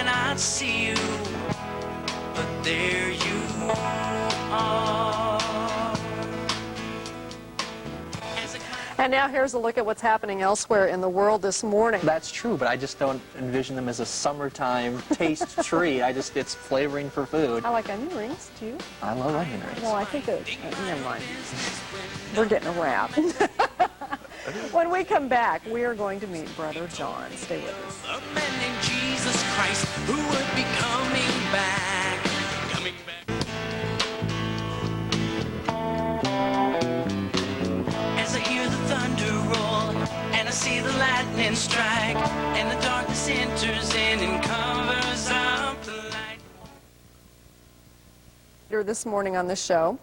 cannot see you, but there you are. And now here's a look at what's happening elsewhere in the world this morning. That's true, but I just don't envision them as a summertime taste treat. It's flavoring for food. I like onion rings, do you? I love onion rings. Well, I think that, never mind. We're getting a wrap. When we come back, we are going to meet Brother John. Stay with us. A man named Jesus Christ who would be coming back. Coming back. As I hear the thunder roll, and I see the lightning strike, and the darkness enters in and covers up the light. This morning on the show.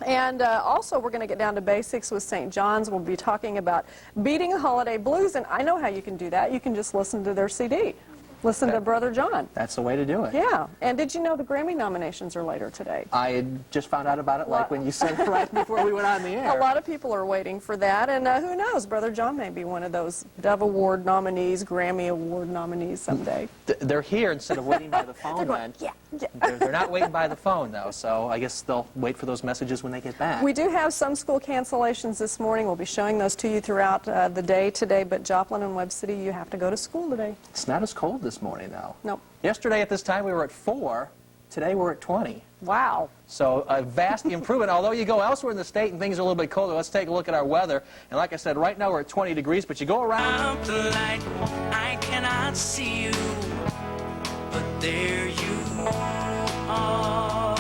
And also, we're going to get down to basics with St. John's. We'll be talking about beating the holiday blues, and I know how you can do that. You can just listen to their CD. Listen to Brother John. That's the way to do it. Yeah. And did you know the Grammy nominations are later today? I had just found out about it like when you said it right before we went on the air. A lot of people are waiting for that, and who knows, Brother John may be one of those Dove Award nominees, Grammy Award nominees someday. They're here instead of waiting by the phone. They're going, yeah. They're not waiting by the phone, though, so I guess they'll wait for those messages when they get back. We do have some school cancellations this morning. We'll be showing those to you throughout the day today, but Joplin and Webb City, you have to go to school today. It's not as cold this morning, though. Nope. Yesterday at this time we were at 4. Today we're at 20. Wow. So a vast improvement. Although you go elsewhere in the state and things are a little bit colder, let's take a look at our weather. And like I said, right now we're at 20 degrees, but you go around... The light, I cannot see you, but there you are.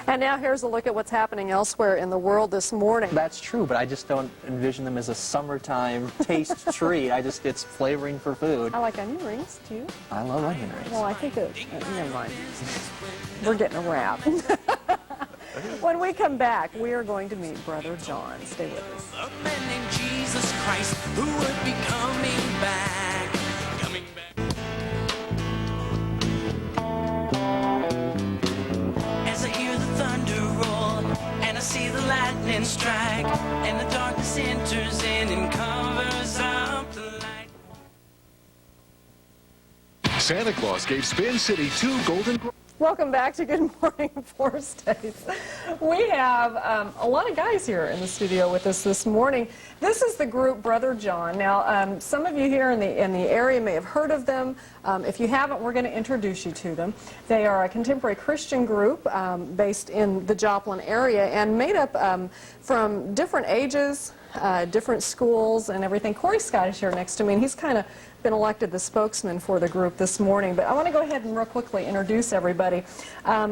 And now here's a look at what's happening elsewhere in the world this morning. That's true, but I just don't envision them as a summertime taste treat. It's flavoring for food. I like onion rings, do you? I love onion rings. Well, I think that, never mind. We're getting a wrap. When we come back, we are going to meet Brother John. Stay with us. A man named Jesus Christ who would be coming back. Coming back. As I hear the thunder roll, and I see the lightning strike, and the darkness enters in and covers up the light. Santa Claus gave Spin City 2 golden... Welcome back to Good Morning Four States. We have a lot of guys here in the studio with us this morning. This is the group Brother John. Now, some of you here in the area may have heard of them. If you haven't, we're going to introduce you to them. They are a contemporary Christian group based in the Joplin area and made up from different ages, different schools and everything. Corey Scott is here next to me, and he's kind of been elected the spokesman for the group this morning. But I want to go ahead and real quickly introduce everybody.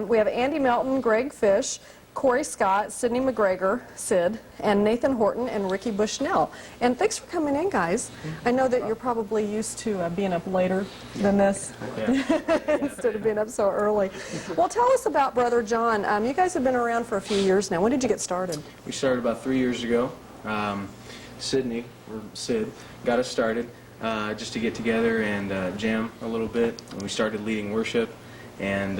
We have Andy Melton, Greg Fish, Corey Scott, Sidney McGregor, Sid, and Nathan Horton and Ricky Bushnell. And thanks for coming in, guys. I know that you're probably used to being up later than this, instead of being up so early. Well, tell us about Brother John. You guys have been around for a few years now. When did you get started? We started about 3 years ago. Sid, got us started just to get together and jam a little bit. And we started leading worship, and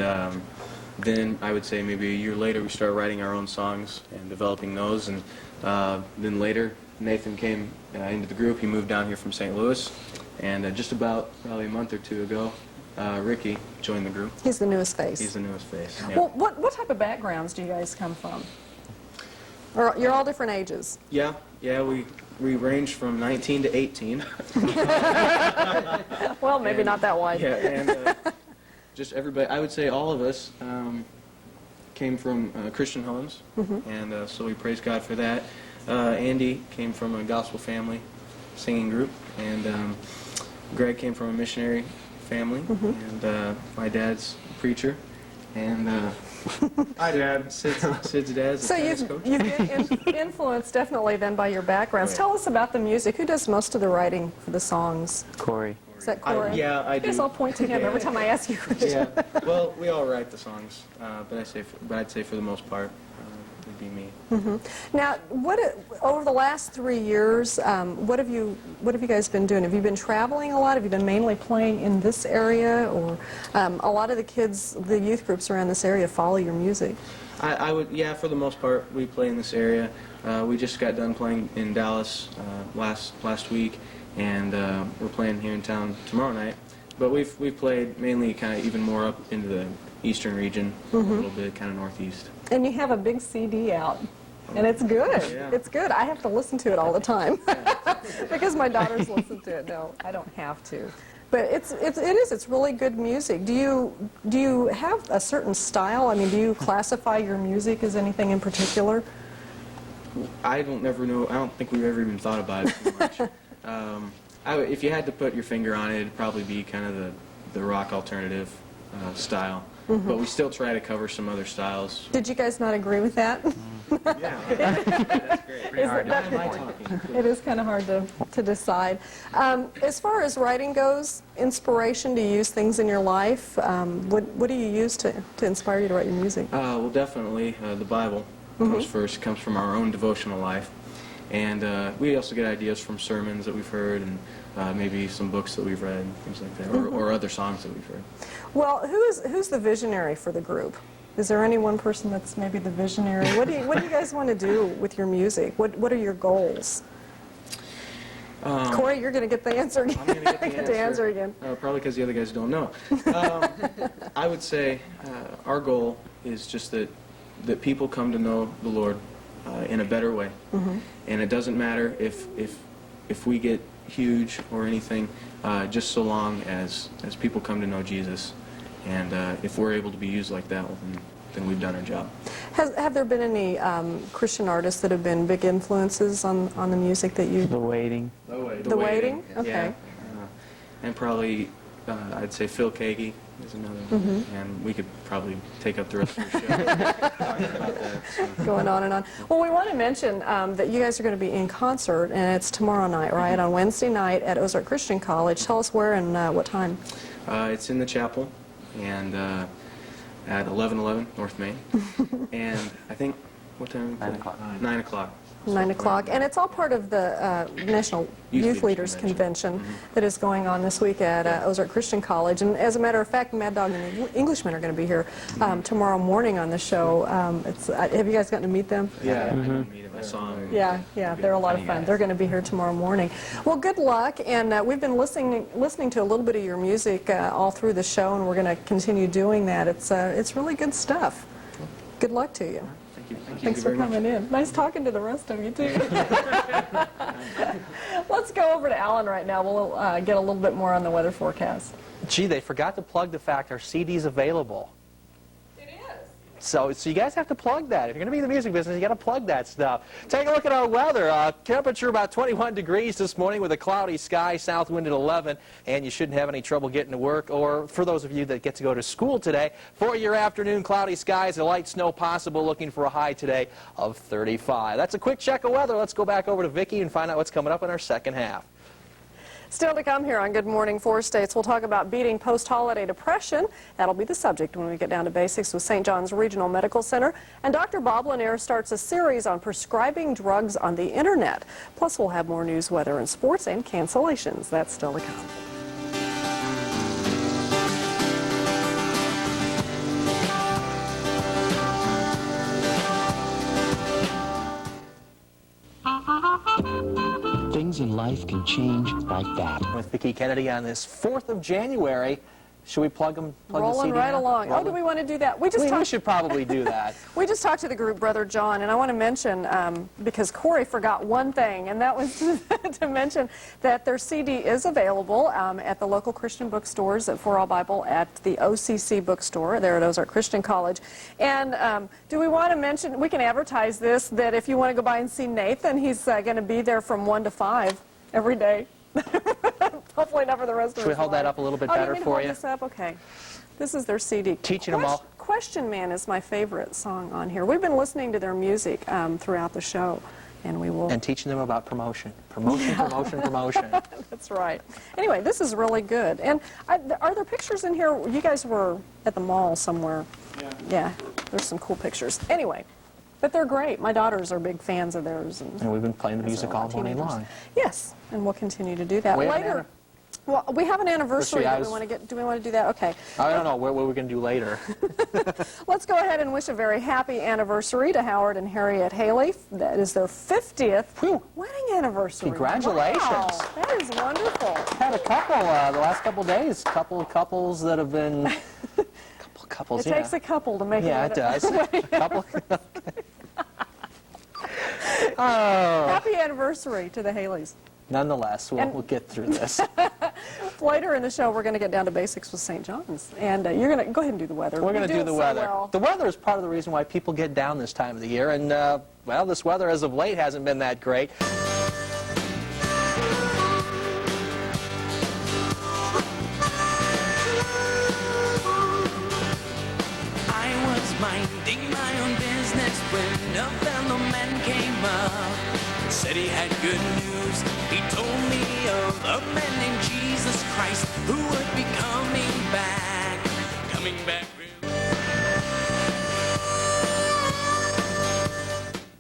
then I would say maybe a year later we started writing our own songs and developing those. And then later Nathan came into the group. He moved down here from St. Louis, and just about probably a month or two ago, Ricky joined the group. He's the newest face. He's the newest face. Yeah. Well, what type of backgrounds do you guys come from? Or you're all different ages. Yeah, we range from 19 to 18. Well, maybe not that wide. Yeah, and just everybody, I would say all of us came from Christian homes, and so we praise God for that. Andy came from a gospel family singing group, and Greg came from a missionary family, and my dad's a preacher, and hi, Dad. Sid's dad's a So tennis you've coach. been influenced definitely then by your backgrounds. Right. Tell us about the music. Who does most of the writing for the songs? Corey. Is that Corey? Yeah, I do. I guess I'll point to him every time I ask you a question. Yeah. Well, we all write the songs, but I'd say for the most part, it'd be me. Now, over the last 3 years, what have you guys been doing? Have you been traveling a lot? Have you been mainly playing in this area, or a lot of the kids, the youth groups around this area follow your music? I would, yeah, for the most part, we play in this area. We just got done playing in Dallas last week, and we're playing here in town tomorrow night. But we've played mainly kind of even more up into the eastern region, a little bit kind of northeast. And you have a big CD out. And it's good. Yeah. It's good. I have to listen to it all the time because my daughters listen to it. No, I don't have to. But it's really good music. Do you have a certain style? I mean, do you classify your music as anything in particular? I don't think we've ever even thought about it too much. If you had to put your finger on it, it'd probably be kind of the rock alternative style. But we still try to cover some other styles. Did you guys not agree with that? Yeah, that's great. Pretty hard It is kind of hard to decide. As far as writing goes, inspiration to use things in your life, what do you use to inspire you to write your music? Well, definitely the Bible comes first. Comes from our own devotional life. And we also get ideas from sermons that we've heard and maybe some books that we've read, things like that, or other songs that we've heard. Well, who's the visionary for the group? Is there any one person that's maybe the visionary? What do you guys want to do with your music? What are your goals? Corey, you're going to get the answer again. I'm going to get the answer again. Probably because the other guys don't know. I would say our goal is just that people come to know the Lord in a better way. And it doesn't matter if we get huge or anything, just so long as people come to know Jesus. And if we're able to be used like that, well, then we've done our job. Have there been any Christian artists that have been big influences on the music that you... The Waiting. The Waiting? Okay. Yeah. And probably, I'd say Phil Kagi is another. And we could probably take up the rest of the show talking about that. So. Going on and on. Well, we want to mention that you guys are going to be in concert, and it's tomorrow night, right? On Wednesday night at Ozark Christian College. Tell us where and what time. It's in the chapel, and at 1111 North Main. And I think, what time? 9 o'clock. 9 o'clock. 9 o'clock. And it's all part of the National Youth Leaders Convention that is going on this week at Ozark Christian College. And as a matter of fact, Mad Dog and the Englishmen are going to be here tomorrow morning on the show. Have you guys gotten to meet them? Yeah, I didn't meet him. I saw him. Yeah, they're a lot of fun. They're going to be here tomorrow morning. Well, good luck, and we've been listening to a little bit of your music all through the show, and we're going to continue doing that. It's really good stuff. Good luck to you. Thank you. Thanks for coming in. Nice talking to the rest of you, too. Let's go over to Alan right now. We'll get a little bit more on the weather forecast. Gee, they forgot to plug the fact our CD's available. It is. So you guys have to plug that. If you're going to be in the music business, you got to plug that stuff. Take a look at our weather. Temperature about 21 degrees this morning with a cloudy sky, south wind at 11, and you shouldn't have any trouble getting to work. Or for those of you that get to go to school today, for your afternoon, cloudy skies, a light snow possible, looking for a high today of 35. That's a quick check of weather. Let's go back over to Vicki and find out what's coming up in our second half. Still to come here on Good Morning Four States, we'll talk about beating post-holiday depression. That'll be the subject when we get down to basics with St. John's Regional Medical Center. And Dr. Bob Lanier starts a series on prescribing drugs on the internet. Plus, we'll have more news, weather, and sports and cancellations. That's still to come. Things in life can change like that. With Vicki Kennedy on this 4th of January, should we plug the Rolling CD right now? along. Oh, do we want to do that? We should probably do that. We just talked to the group Brother John, and I want to mention, because Corey forgot one thing, and that was to mention that their CD is available at the local Christian bookstores, at For All Bible, at the OCC bookstore there at Ozark Christian College. And do we want to mention, we can advertise this, that if you want to go by and see Nathan, he's going to be there from 1 to 5 every day. Hopefully not for the rest of us. Should we hold that up a little bit better for you? This up? Okay. This is their CD. Teaching them all. Question Man is my favorite song on here. We've been listening to their music throughout the show, and we will... And teaching them about promotion. Promotion. That's right. Anyway, this is really good. And are there pictures in here? You guys were at the mall somewhere. Yeah, there's some cool pictures. Anyway, but they're great. My daughters are big fans of theirs. And we've been playing the music all morning long. Yes, and we'll continue to do that. We Later Well, we have an anniversary that we was- want to get. Do we want to do that? Okay. I don't know what we're going to do later. Let's go ahead and wish a very happy anniversary to Howard and Harriet Haley. That is their 50th Whew. wedding anniversary. Congratulations. Wow, that is wonderful. Had a couple the last couple of days. Couple of couples that have been. Couples. It takes a couple to make Yeah, it. it does. Couple. Oh. Happy anniversary to the Haleys. Nonetheless, we'll get through this. Later in the show, we're going to get down to basics with St. John's, and you're going to go ahead and do the weather. We're going to do the so weather. well. The weather is part of the reason why people get down this time of the year, and well, this weather as of late hasn't been that great. I was minding my own business when a fellow man came up. Said he had good news. He told me of a man named Jesus Christ who would be coming back.